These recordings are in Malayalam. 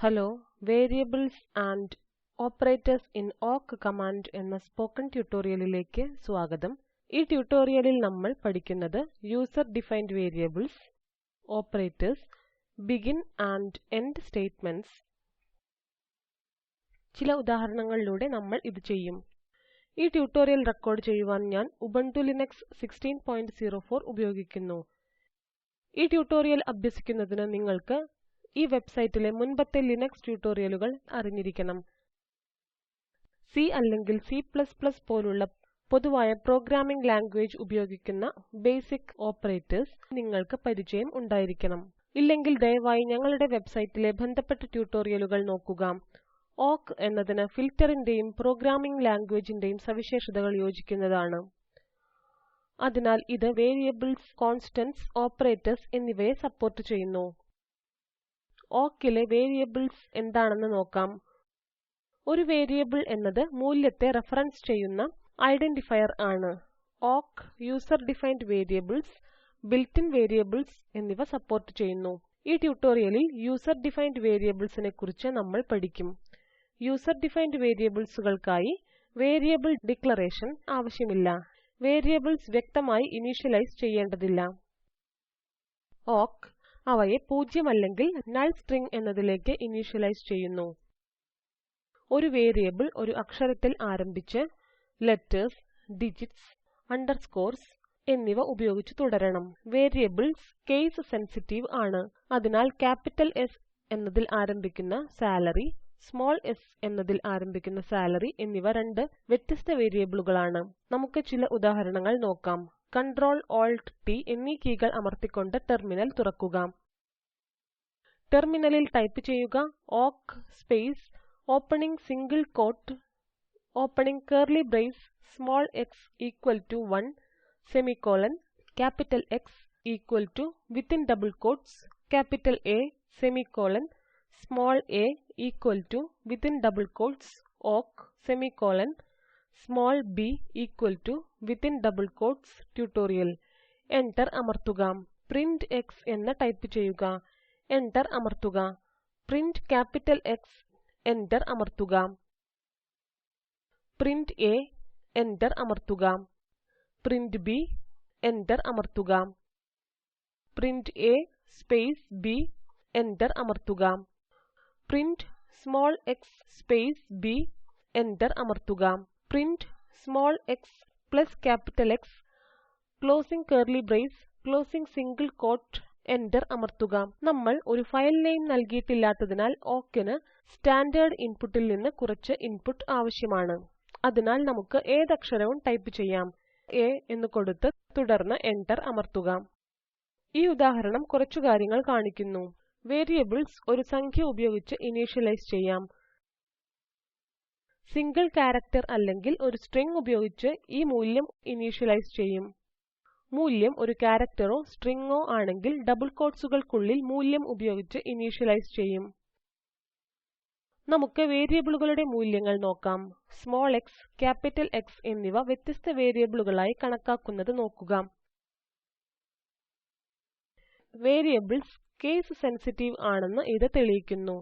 Hello, Variables and Operators in awk command എന്ന സ്പോക്കൺ ട്യൂട്ടോറിയലിലേക്ക് സ്വാഗതം. ഈ ട്യൂട്ടോറിയലിൽ നമ്മൾ പഠിക്കുന്നത് user defined variables, operators, begin and end statements. ചില ഉദാഹരണങ്ങളിലൂടെ നമ്മൾ ഇത് ചെയ്യും. ഈ ട്യൂട്ടോറിയൽ റെക്കോർഡ് ചെയ്യുവാൻ ഞാൻ ഉബുണ്ടു ലിനക്സ് 16.04 ഉപയോഗിക്കുന്നു. ഈ ട്യൂട്ടോറിയൽ അഭ്യസിക്കുന്നതിന് നിങ്ങൾക്ക് ഈ വെബ്സൈറ്റിലെ മുൻപത്തെ ലിനക്സ് ട്യൂട്ടോറിയലുകൾ അറിഞ്ഞിരിക്കണം. C അല്ലെങ്കിൽ C++ പോലുള്ള പൊതുവായ പ്രോഗ്രാമിംഗ് ലാംഗ്വേജ് ഉപയോഗിക്കുന്ന ബേസിക് ഓപ്പറേറ്റർസ് നിങ്ങൾക്ക് പരിചയം ഉണ്ടായിരിക്കണം. ഇല്ലെങ്കിൽ ദയവായി ഞങ്ങളുടെ വെബ്സൈറ്റിലെ ബന്ധപ്പെട്ട ട്യൂട്ടോറിയലുകൾ നോക്കുക. awk എന്നതിന് ഫിൽറ്ററിന്റെയും പ്രോഗ്രാമിംഗ് ലാംഗ്വേജിന്റെയും സവിശേഷതകൾ യോജിക്കുന്നതാണ്. അതിനാൽ ഇത് വേരിയബിൾസ്, കോൺസ്റ്റന്റ്സ്, ഓപ്പറേറ്റർസ് എന്നിവയെ സപ്പോർട്ട് ചെയ്യുന്നു. awkലെ വേരിയബിൾസ് എന്താണെന്ന് നോക്കാം. ഒരു വേരിയബിൾ എന്നത് മൂല്യത്തെ റെഫറൻസ് ചെയ്യുന്ന ഐഡന്റിഫയർ ആണ്. awk user defined variables, built-in variables എന്നിവ സപ്പോർട്ട് ചെയ്യുന്നു. ഈ ട്യൂട്ടോറിയലിൽ യൂസർ ഡിഫൈൻഡ് വേരിയബിൾസിനെ കുറിച്ച് നമ്മൾ പഠിക്കും. യൂസർ ഡിഫൈൻഡ് വേരിയബിൾസുകൾക്കായി വേരിയബിൾ ഡിക്ലറേഷൻ ആവശ്യമില്ല. വേരിയബിൾസ് വ്യക്തമായി ഇനീഷ്യലൈസ് ചെയ്യേണ്ടതില്ല. awk അവയെ 0 അല്ലെങ്കിൽ null string എന്നതിലേക്ക് ഇനീഷ്യലൈസ് ചെയ്യുന്നു. ഒരു വേരിയബിൾ ഒരു അക്ഷരത്തിൽ ആരംഭിച്ച് ലെറ്റേഴ്സ്, ഡിജിറ്റ്സ്, അണ്ടർസ്കോർസ് എന്നിവ ഉപയോഗിച്ച് തുടരണം. വേരിയബിൾസ് കേസ് സെൻസിറ്റീവ് ആണ്. അതിനാൽ ക്യാപിറ്റൽ S എന്നതിൽ ആരംഭിക്കുന്ന സാലറി, സ്മോൾ s എന്നതിൽ ആരംഭിക്കുന്ന സാലറി എന്നിവ രണ്ട് വ്യത്യസ്ത വേരിയബിളുകളാണ്. നമുക്ക് ചില ഉദാഹരണങ്ങൾ നോക്കാം. Ctrl-Alt-T എന്നീ കീകൾ അമർത്തിക്കൊണ്ട് ടെർമിനൽ തുറക്കുക. ടെർമിനലിൽ ടൈപ്പ് ചെയ്യുക awk space opening single quote opening curly brace small x equal to 1 semicolon capital X equal to within double quotes capital A semicolon small a equal to within double quotes awk semicolon small b equal to within double quotes tutorial. Enter അമർത്തുക. പ്രിന്റ് x എന്ന് ടൈപ്പ് ചെയ്യുക. എന്റർ അമർത്തുക. പ്രിന്റ് ക്യാപിറ്റൽ X എന്റർ അമർത്തുക. പ്രിന്റ് a എന്റർ അമർത്തുക. പ്രിന്റ് b എന്റർ അമർത്തുക. Print a space b enter അമർത്തുക. Print small x space b enter അമർത്തുക. Print small x plus capital X closing curly brace closing single quote enter അമർത്തുക. നമ്മൾ ഒരു ഫയൽ നെയിം നൽകിയിട്ടില്ലാത്തതിനാൽ awkന് സ്റ്റാൻഡേർഡ് ഇൻപുട്ടിൽ നിന്ന് കുറച്ച് ഇൻപുട്ട് ആവശ്യമാണ്. അതിനാൽ നമുക്ക് ഏതക്ഷരവും ടൈപ്പ് ചെയ്യാം. A എന്ന് കൊടുത്ത് തുടർന്ന് എന്റർ അമർത്തുക. ഈ ഉദാഹരണം കുറച്ചു കാര്യങ്ങൾ കാണിക്കുന്നു. വേരിയബിൾസ് ഒരു സംഖ്യ ഉപയോഗിച്ച് ഇനീഷ്യലൈസ് ചെയ്യാം. സിംഗിൾ ക്യാരക്ടർ അല്ലെങ്കിൽ ഒരു സ്ട്രിംഗ് ഉപയോഗിച്ച് ഈ മൂല്യം ഇനീഷ്യലൈസ് ചെയ്യും. മൂല്യം ഒരു ക്യാരക്ടറോ സ്ട്രിംഗോ ആണെങ്കിൽ ഡബിൾ ക്വോട്ട്സുകൾക്കുള്ളിൽ മൂല്യം ഉപയോഗിച്ച് ഇനീഷ്യലൈസ് ചെയ്യും. നമുക്ക് വേരിയബിളുകളുടെ മൂല്യങ്ങൾ നോക്കാം. സ്മോൾ x, ക്യാപിറ്റൽ X എന്നിവ വ്യത്യസ്ത വേരിയബിളുകളായി കണക്കാക്കുന്നത് നോക്കുക. വേരിയബിൾസ് കേസ് സെൻസിറ്റീവ് ആണെന്ന് ഇത് തെളിയിക്കുന്നു.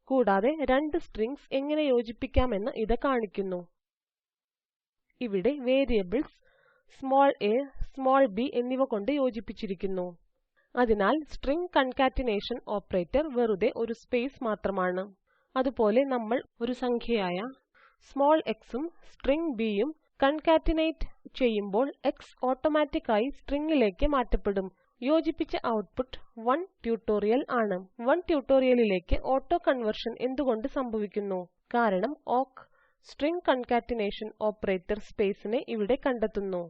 കൂടാതെ രണ്ട് സ്ട്രിംഗ്സ് എങ്ങനെ യോജിപ്പിക്കാമെന്ന് ഇത് കാണിക്കുന്നു. ഇവിടെ variables small a, small b എന്നിവ കൊണ്ട് യോജിപ്പിച്ചിരിക്കുന്നു. അതിനാൽ സ്ട്രിംഗ് കൺകാറ്റനേഷൻ ഓപ്പറേറ്റർ വെറുതെ ഒരു സ്പേസ് മാത്രമാണ്. അതുപോലെ നമ്മൾ ഒരു സംഖ്യയായ സ്മോൾ x ഉം സ്ട്രിംഗ് b യും കൺകാറ്റനേറ്റ് ചെയ്യുമ്പോൾ x ഓട്ടോമാറ്റിക് ആയി സ്ട്രിംഗിലേക്ക് മാറ്റപ്പെടും. യോജിപ്പിച്ച ഔട്ട്പുട്ട് 1 ട്യൂട്ടോറിയൽ ആണ്. 1 ട്യൂട്ടോറിയലിലേക്ക് ഓട്ടോ കൺവേർഷൻ എന്തുകൊണ്ട് സംഭവിക്കുന്നു? കാരണം awk സ്ട്രിംഗ് കൺകാറ്റനേഷൻ ഓപ്പറേറ്റർ സ്പേസിനെ ഇവിടെ കണ്ടെത്തുന്നു.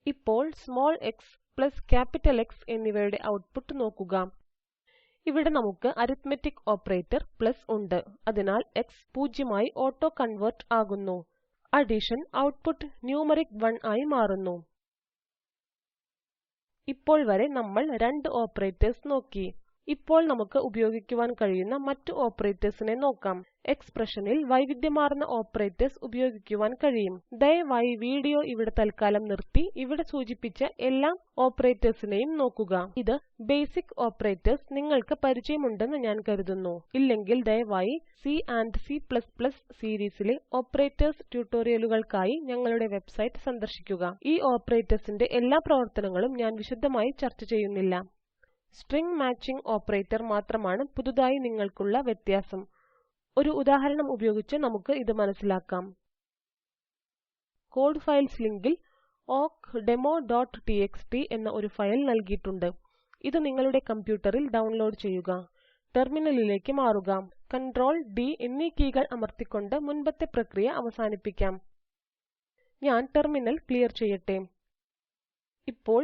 ഇപ്പോൾ small x plus capital X എന്നിവയുടെ ഔട്ട്പുട്ട് നോക്കുക. ഇവിടെ നമുക്ക് അരിത്മെറ്റിക് ഓപ്പറേറ്റർ പ്ലസ് ഉണ്ട്. അതിനാൽ x 0 ആയി ഓട്ടോ കൺവേർട്ട് ആകുന്നു. അഡിഷൻ ഔട്ട്പുട്ട് ന്യൂമറിക് 1 ആയി മാറുന്നു. ഇപ്പോൾ വരെ നമ്മൾ രണ്ട് ഓപ്പറേറ്റർസ് നോക്കി. ഇപ്പോൾ നമുക്ക് ഉപയോഗിക്കുവാൻ കഴിയുന്ന മറ്റു ഓപ്പറേറ്റേഴ്സിനെ നോക്കാം. എക്സ്പ്രഷനിൽ വൈവിധ്യമാർന്ന ഓപ്പറേറ്റേഴ്സ് ഉപയോഗിക്കുവാൻ കഴിയും. ദയവായി വീഡിയോ ഇവിടെ തൽക്കാലം നിർത്തി ഇവിടെ സൂചിപ്പിച്ച എല്ലാ ഓപ്പറേറ്റേഴ്സിനെയും നോക്കുക. ഇത് ബേസിക് ഓപ്പറേറ്റേഴ്സ് നിങ്ങൾക്ക് പരിചയമുണ്ടെന്ന് ഞാൻ കരുതുന്നു. ഇല്ലെങ്കിൽ ദയവായി C ആൻഡ് C++ സീരീസിലെ ഓപ്പറേറ്റേഴ്സ് ട്യൂട്ടോറിയലുകൾക്കായി ഞങ്ങളുടെ വെബ്സൈറ്റ് സന്ദർശിക്കുക. ഈ ഓപ്പറേറ്റേഴ്സിന്റെ എല്ലാ പ്രവർത്തനങ്ങളും ഞാൻ വിശദമായി ചർച്ച ചെയ്യുന്നില്ല. സ്ട്രിംഗ് മാച്ചിങ് ഓപ്പറേറ്റർ മാത്രമാണ് പുതുതായി നിങ്ങൾക്കുള്ള വ്യത്യാസം. ഒരു ഉദാഹരണം ഉപയോഗിച്ച് നമുക്ക് ഇത് മനസ്സിലാക്കാം. കോഡ് ഫയൽസ് ലിങ്കിൽ awkdemo.txt എന്ന ഒരു ഫയൽ നൽകിയിട്ടുണ്ട്. ഇത് നിങ്ങളുടെ കമ്പ്യൂട്ടറിൽ ഡൗൺലോഡ് ചെയ്യുക. ടെർമിനലിലേക്ക് മാറുക. Ctrl+D എന്നീ കീകൾ അമർത്തിക്കൊണ്ട് മുൻപത്തെ പ്രക്രിയ അവസാനിപ്പിക്കാം. ഞാൻ ടെർമിനൽ ക്ലിയർ ചെയ്യട്ടെ. ഇപ്പോൾ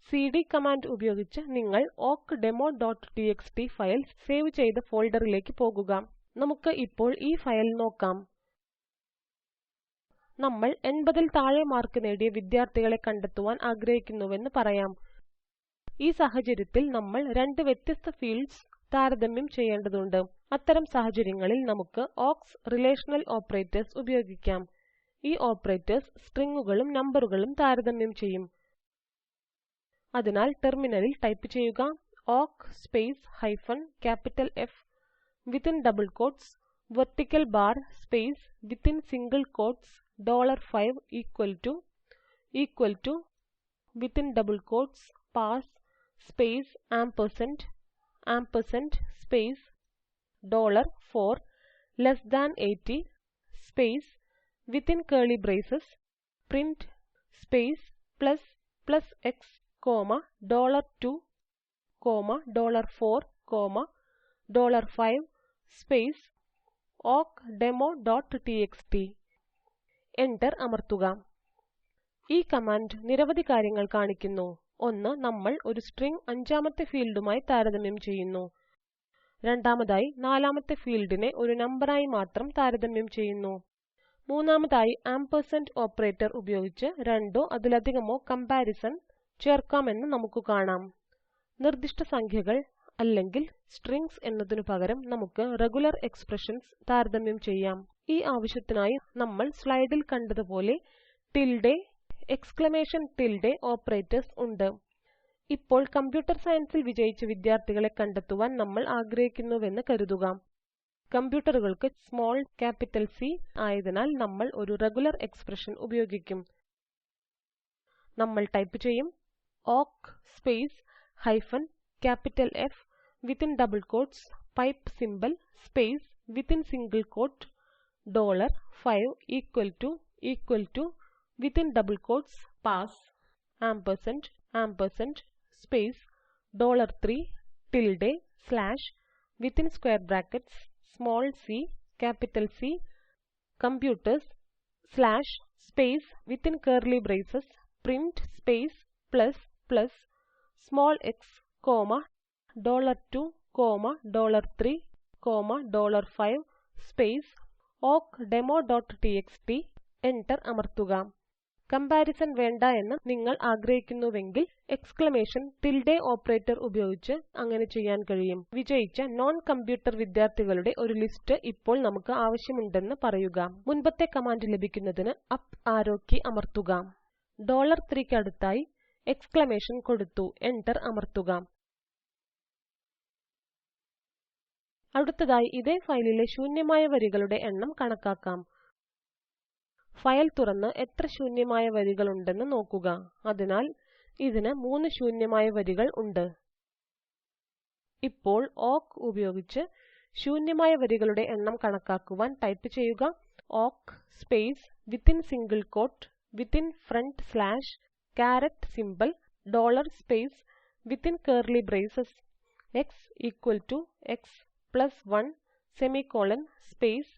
cd കമാൻഡ് ഉപയോഗിച്ച് നിങ്ങൾ awkdemo.txt ഫയൽ സേവ് ചെയ്ത ഫോൾഡറിലേക്ക് പോകുക. നമുക്ക് ഇപ്പോൾ ഈ ഫയൽ നോക്കാം. നമ്മൾ 80ൽ താഴെ മാർക്ക് നേടിയ വിദ്യാർത്ഥികളെ കണ്ടെത്തുവാൻ ആഗ്രഹിക്കുന്നുവെന്ന് പറയാം. ഈ സാഹചര്യത്തിൽ നമ്മൾ രണ്ട് വ്യത്യസ്ത ഫീൽഡ്സ് താരതമ്യം ചെയ്യേണ്ടതുണ്ട്. അത്തരം സാഹചര്യങ്ങളിൽ നമുക്ക് ഓക്സ് റിലേഷണൽ ഓപ്പറേറ്റേഴ്സ് ഉപയോഗിക്കാം. ഈ ഓപ്പറേറ്റേഴ്സ് സ്ട്രിംഗുകളും നമ്പറുകളും താരതമ്യം ചെയ്യും. അതിനാൽ ടെർമിനലിൽ ടൈപ്പ് ചെയ്യുക awk space -capital F within double quotes vertical bar space within single quotes $5 equal to within double quotes pass space ampersand space $4 less than 80 space within curly braces print space plus x $2 $4 $5 space awkdemo.txt Enter അമർത്തുക. ഈ കമാൻഡ് നിരവധി കാര്യങ്ങൾ കാണിക്കുന്നു. ഒന്ന്, നമ്മൾ ഒരു സ്ട്രിംഗ് അഞ്ചാമത്തെ ഫീൽഡുമായി താരതമ്യം ചെയ്യുന്നു. രണ്ടാമതായി, നാലാമത്തെ ഫീൽഡിനെ ഒരു നമ്പറായി മാത്രം താരതമ്യം ചെയ്യുന്നു. മൂന്നാമതായി, ആംപർസാൻഡ് ഓപ്പറേറ്റർ ഉപയോഗിച്ച് രണ്ടോ അതിലധികമോ കമ്പാരിസൺ ചേർക്കാമെന്ന് നമുക്ക് കാണാം. നിർദ്ദിഷ്ട സംഖ്യകൾ അല്ലെങ്കിൽ സ്ട്രിംഗ്സ് എന്നതിനു പകരം നമുക്ക് റെഗുലർ എക്സ്പ്രഷൻസ് താരതമ്യം ചെയ്യാം. ഈ ആവശ്യത്തിനായി നമ്മൾ സ്ലൈഡിൽ കണ്ടതുപോലെ ടിൽഡെ, എക്സ്ക്ലമേഷൻ ടിൽഡെ ഓപ്പറേറ്റേഴ്സ് ഉണ്ട്. ഇപ്പോൾ കമ്പ്യൂട്ടർ സയൻസിൽ വിജയിച്ച വിദ്യാർത്ഥികളെ കണ്ടെത്തുവാൻ നമ്മൾ ആഗ്രഹിക്കുന്നുവെന്ന് കരുതുക. കമ്പ്യൂട്ടറുകൾക്ക് സ്മോൾ ക്യാപിറ്റൽ C ആയതിനാൽ നമ്മൾ ഒരു റെഗുലർ എക്സ്പ്രഷൻ ഉപയോഗിക്കും. നമ്മൾ ടൈപ്പ് ചെയ്യും awk space -capital F within double quotes pipe symbol space within single quote $5 equal to within double quotes pass ampersand space $3 tilde slash within square brackets small c capital C computers slash space within curly braces print space plus small x $2 $3 $5 space awkdemo.txt Enter അമർത്തുക. കമ്പാരിസൺ വേണ്ട എന്ന് നിങ്ങൾ ആഗ്രഹിക്കുന്നുവെങ്കിൽ എക്സ്ക്ലമേഷൻ ടിൽഡെ ഓപ്പറേറ്റർ ഉപയോഗിച്ച് അങ്ങനെ ചെയ്യാൻ കഴിയും. വിജയിച്ച നോൺ കമ്പ്യൂട്ടർ വിദ്യാർത്ഥികളുടെ ഒരു ലിസ്റ്റ് ഇപ്പോൾ നമുക്ക് ആവശ്യമുണ്ടെന്ന് പറയുക. മുൻപത്തെ കമാൻഡ് ലഭിക്കുന്നതിന് അപ്പ് ആരോ കീ അമർത്തുക. $3 ക്ക് അടുത്തായി എക്സ്ക്ലമേഷൻ കൊടുത്തു. Enter അമർത്തുക. അടുത്തതായി ഇതേ ഫയലിലെ ശൂന്യമായ വരികളുടെ എണ്ണം കണക്കാക്കാം. ഫയൽ തുറന്ന് എത്ര ശൂന്യമായ വരികളുണ്ടെന്ന് നോക്കുക. അതിനാൽ ഇതിന് 3 ശൂന്യമായ വരികൾ ഉണ്ട്. ഇപ്പോൾ awk ഉപയോഗിച്ച് ശൂന്യമായ വരികളുടെ എണ്ണം കണക്കാക്കുവാൻ ടൈപ്പ് ചെയ്യുക awk space within single quote within front slash caret symbol $space within curly braces x equal to x plus 1 semicolon space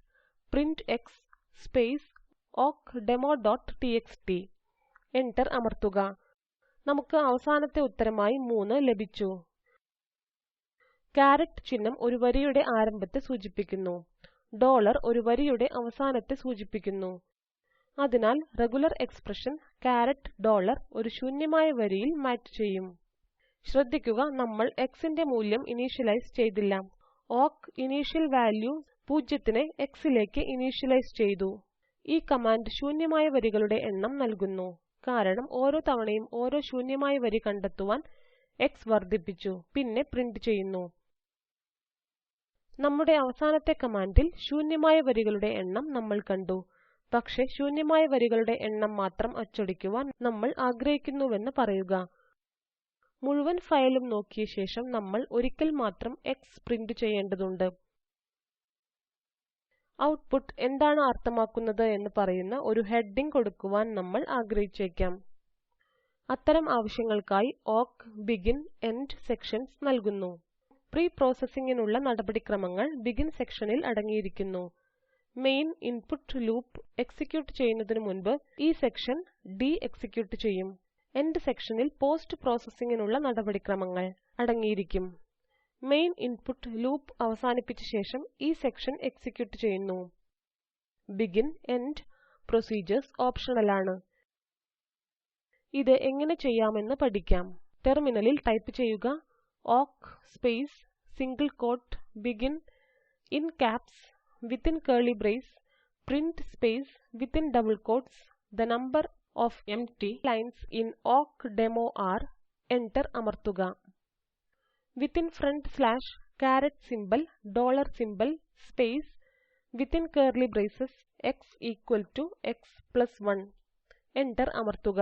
print x space awkdemo.txt Enter അമർത്തുക. നമുക്ക് അവസാനത്തെ ഉത്തരമായി 3 ലഭിച്ചു. കാരറ്റ് ചിഹ്നം ഒരു വരിയുടെ ആരംഭത്തെ സൂചിപ്പിക്കുന്നു. ഒരു വരിയുടെ അവസാനത്തെ സൂചിപ്പിക്കുന്നു. അതിനാൽ റെഗുലർ എക്സ്പ്രഷൻ കാരറ്റ് ഒരു ശൂന്യമായ വരിയിൽ മാച്ച് ചെയ്യും. ശ്രദ്ധിക്കുക, നമ്മൾ xന്റെ മൂല്യം ഇനീഷ്യലൈസ് ചെയ്തില്ല. ഓക്ക് ഇനീഷ്യൽ വാല്യൂ 0നെ xലേക്ക് ഇനീഷ്യലൈസ് ചെയ്തു. ഈ കമാൻഡ് ശൂന്യമായ വരികളുടെ എണ്ണം നൽകുന്നു. കാരണം ഓരോ തവണയും ഓരോ ശൂന്യമായ വരി കണ്ടെത്തുവാൻ x വർദ്ധിപ്പിച്ചു, പിന്നെ പ്രിന്റ് ചെയ്യുന്നു. നമ്മുടെ അവസാനത്തെ കമാൻഡിൽ ശൂന്യമായ വരികളുടെ എണ്ണം നമ്മൾ കണ്ടു. പക്ഷേ ശൂന്യമായ വരികളുടെ എണ്ണം മാത്രം അച്ചടിക്കുവാൻ നമ്മൾ ആഗ്രഹിക്കുന്നുവെന്ന് പറയുക. മുഴുവൻ ഫയലും നോക്കിയ ശേഷം നമ്മൾ ഒരിക്കൽ മാത്രം x പ്രിന്റ് ചെയ്യേണ്ടതുണ്ട്. ഔട്ട്പുട്ട് എന്താണ് അർത്ഥമാക്കുന്നത് എന്ന് പറയുന്ന ഒരു ഹെഡിംഗ് കൊടുക്കുവാൻ നമ്മൾ ആഗ്രഹിച്ചേക്കാം. അത്തരം ആവശ്യങ്ങൾക്കായി ഓക്ക് ബിഗിൻ എൻഡ് സെക്ഷൻസ് നൽകുന്നു. പ്രീ പ്രോസസ്സിംഗിനുള്ള നടപടിക്രമങ്ങൾ ബിഗിൻ സെക്ഷനിൽ അടങ്ങിയിരിക്കുന്നു. മെയിൻ ഇൻപുട്ട് ലൂപ്പ് എക്സിക്യൂട്ട് ചെയ്യുന്നതിനു മുൻപ് ഈ സെക്ഷൻ എക്സിക്യൂട്ട് ചെയ്യും. എൻഡ് സെക്ഷനിൽ പോസ്റ്റ് പ്രോസസ്സിംഗിനുള്ള നടപടിക്രമങ്ങൾ അടങ്ങിയിരിക്കും. മെയിൻ ഇൻപുട്ട് ലൂപ്പ് അവസാനിപ്പിച്ച ശേഷം ഈ സെക്ഷൻ എക്സിക്യൂട്ട് ചെയ്യുന്നു. ബിഗിൻ എൻഡ് പ്രൊസീജർസ് ഓപ്ഷണലാണ്. ഇത് എങ്ങനെ ചെയ്യാമെന്ന് പഠിക്കാം. ടെർമിനലിൽ ടൈപ്പ് ചെയ്യുക awk space single quote begin in caps within curly brace print space within double quotes the number of empty lines in awk demo are. Enter അമർത്തുക. Within front slash caret symbol dollar symbol space within curly braces x equal to x plus 1. Enter അമർത്തുക.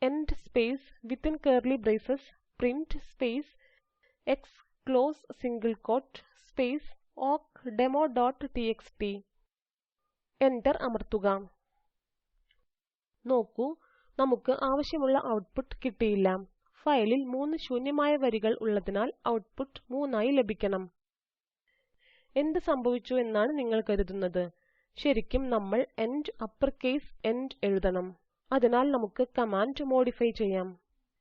end space within curly braces print space x close single quote space awk demo.txt. Enter അമർത്തുക. നോക്കൂ, നമുക്ക് ആവശ്യമുള്ള ഔട്ട്പുട്ട് കിട്ടിയില്ല. ഫയലിൽ 3 ശൂന്യമായ വരികൾ ഉള്ളതിനാൽ ഔട്ട്പുട്ട് 3 ആയി ലഭിക്കണം. എന്ത് സംഭവിച്ചു എന്നാണ് നിങ്ങൾ കരുതുന്നത്? ശരിക്കും നമ്മൾ end അപ്പർ കേസ് end എഴുതണം. അതിനാൽ നമുക്ക് കമാൻഡ് മോഡിഫൈ ചെയ്യാം.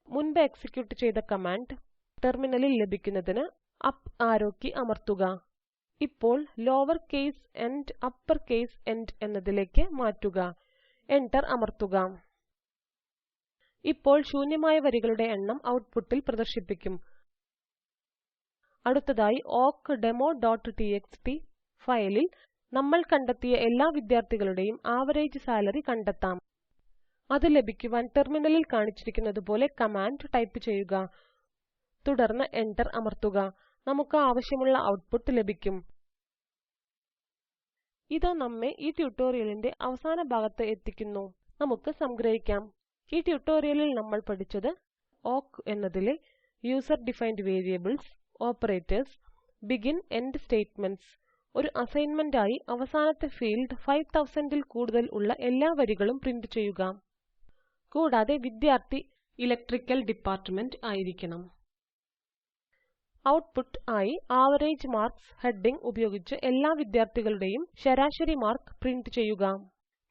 മുൻപ് എക്സിക്യൂട്ട് ചെയ്ത കമാൻഡ് ടെർമിനലിൽ ലഭിക്കുന്നതിന് അപ്പ് ആരോ കീ അമർത്തുക. ഇപ്പോൾ lower case end upper case end എന്നതിലേക്ക് മാറ്റുക. എന്റർ അമർത്തുക. ഇപ്പോൾ ശൂന്യമായ വരികളുടെ എണ്ണം ഔട്ട്പുട്ടിൽ പ്രദർശിപ്പിക്കും. അടുത്തതായി awk demo.txt ഫയലിൽ നമ്മൾ കണ്ടെത്തിയ എല്ലാ വിദ്യാർത്ഥികളുടെയും ആവറേജ് സാലറി കണ്ടെത്താം. അത് ലഭിക്കുവാൻ ടെർമിനലിൽ കാണിച്ചിരിക്കുന്നതുപോലെ കമാൻഡ് ടൈപ്പ് ചെയ്യുക. തുടർന്ന് എന്റർ അമർത്തുക. നമുക്ക് ആവശ്യമുള്ള ഔട്ട്പുട്ട് ലഭിക്കും. ഇത് നമ്മെ ഈ ട്യൂട്ടോറിയലിന്റെ അവസാന ഭാഗത്ത് എത്തിക്കുന്നു. നമുക്ക് സംഗ്രഹിക്കാം. ഈ ട്യൂട്ടോറിയലിൽ നമ്മൾ പഠിച്ചത് awk എന്നതിലെ user defined variables, operators, begin end statements. ഒരു അസൈൻമെന്റ് ആയി അവസാനത്തെ ഫീൽഡ് 5000ൽ കൂടുതൽ ഉള്ള എല്ലാ വരികളും പ്രിന്റ് ചെയ്യുക. കൂടാതെ വിദ്യാർത്ഥി ഇലക്ട്രിക്കൽ ഡിപ്പാർട്ട്മെന്റ് ആയിരിക്കണം. ഔട്ട്പുട്ട് ആയി ആവറേജ് മാർക്സ് ഹെഡിംഗ് ഉപയോഗിച്ച് എല്ലാ വിദ്യാർത്ഥികളുടെയും ശരാശരി മാർക്ക് പ്രിന്റ് ചെയ്യുക.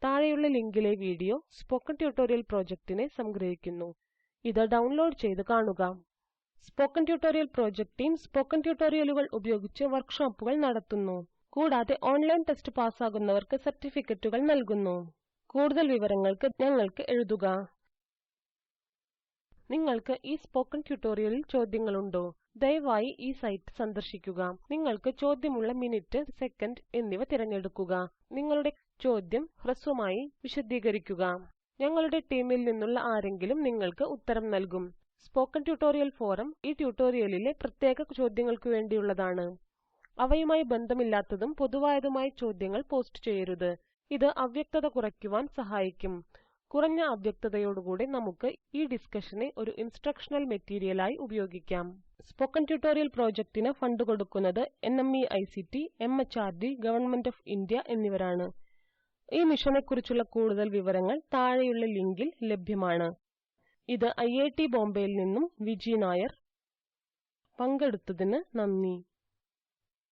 താഴെയുള്ള ലിങ്കിലെ വീഡിയോ സ്പോക്കൻ ട്യൂട്ടോറിയൽ പ്രൊജക്റ്റിനെ സംഗ്രഹിക്കുന്നു. ഇത് ഡൗൺലോഡ് ചെയ്ത് കാണുക. Spoken tutorial project team spoken ട്യൂട്ടോറിയലുകൾ ഉപയോഗിച്ച് വർക്ക്ഷോപ്പുകൾ നടത്തുന്നു. കൂടാതെ ഓൺലൈൻ ടെസ്റ്റ് പാസ്സാകുന്നവർക്ക് സർട്ടിഫിക്കറ്റുകൾ നൽകുന്നു. കൂടുതൽ വിവരങ്ങൾക്ക് ഞങ്ങൾക്ക് എഴുതുക. നിങ്ങൾക്ക് ഈ സ്പോക്കൻ ട്യൂട്ടോറിയലിൽ ചോദ്യങ്ങളുണ്ടോ? ദയവായി ഈ സൈറ്റ് സന്ദർശിക്കുക. നിങ്ങൾക്ക് ചോദ്യമുള്ള മിനിറ്റ്, സെക്കൻഡ് എന്നിവ തിരഞ്ഞെടുക്കുക. നിങ്ങളുടെ ചോദ്യം ഹ്രസ്വമായി വിശദീകരിക്കുക. ഞങ്ങളുടെ ടീമിൽ നിന്നുള്ള ആരെങ്കിലും നിങ്ങൾക്ക് ഉത്തരം നൽകും. സ്പോക്കൻ ട്യൂട്ടോറിയൽ ഫോറം ഈ ട്യൂട്ടോറിയലിലെ പ്രത്യേക ചോദ്യങ്ങൾക്ക് വേണ്ടിയുള്ളതാണ്. അവയുമായി ബന്ധമില്ലാത്തതും പൊതുവായതുമായ ചോദ്യങ്ങൾ പോസ്റ്റ് ചെയ്യരുത്. ഇത് അവ്യക്തത കുറയ്ക്കുവാൻ സഹായിക്കും. കുറഞ്ഞ അവ്യക്തതയോടുകൂടി നമുക്ക് ഈ ഡിസ്കഷനെ ഒരു ഇൻസ്ട്രക്ഷണൽ മെറ്റീരിയലായി ഉപയോഗിക്കാം. സ്പോക്കൻ ട്യൂട്ടോറിയൽ പ്രൊജക്റ്റിന് ഫണ്ട് കൊടുക്കുന്നത് NMEICT, MHRD, government of India എന്നിവരാണ്. ഈ മിഷനെക്കുറിച്ചുള്ള കൂടുതൽ വിവരങ്ങൾ താഴെയുള്ള ലിങ്കിൽ ലഭ്യമാണ്. ഇത് IIT ബോംബെയിൽ നിന്നും വിജി നായർ. പങ്കെടുത്തതിന് നന്ദി.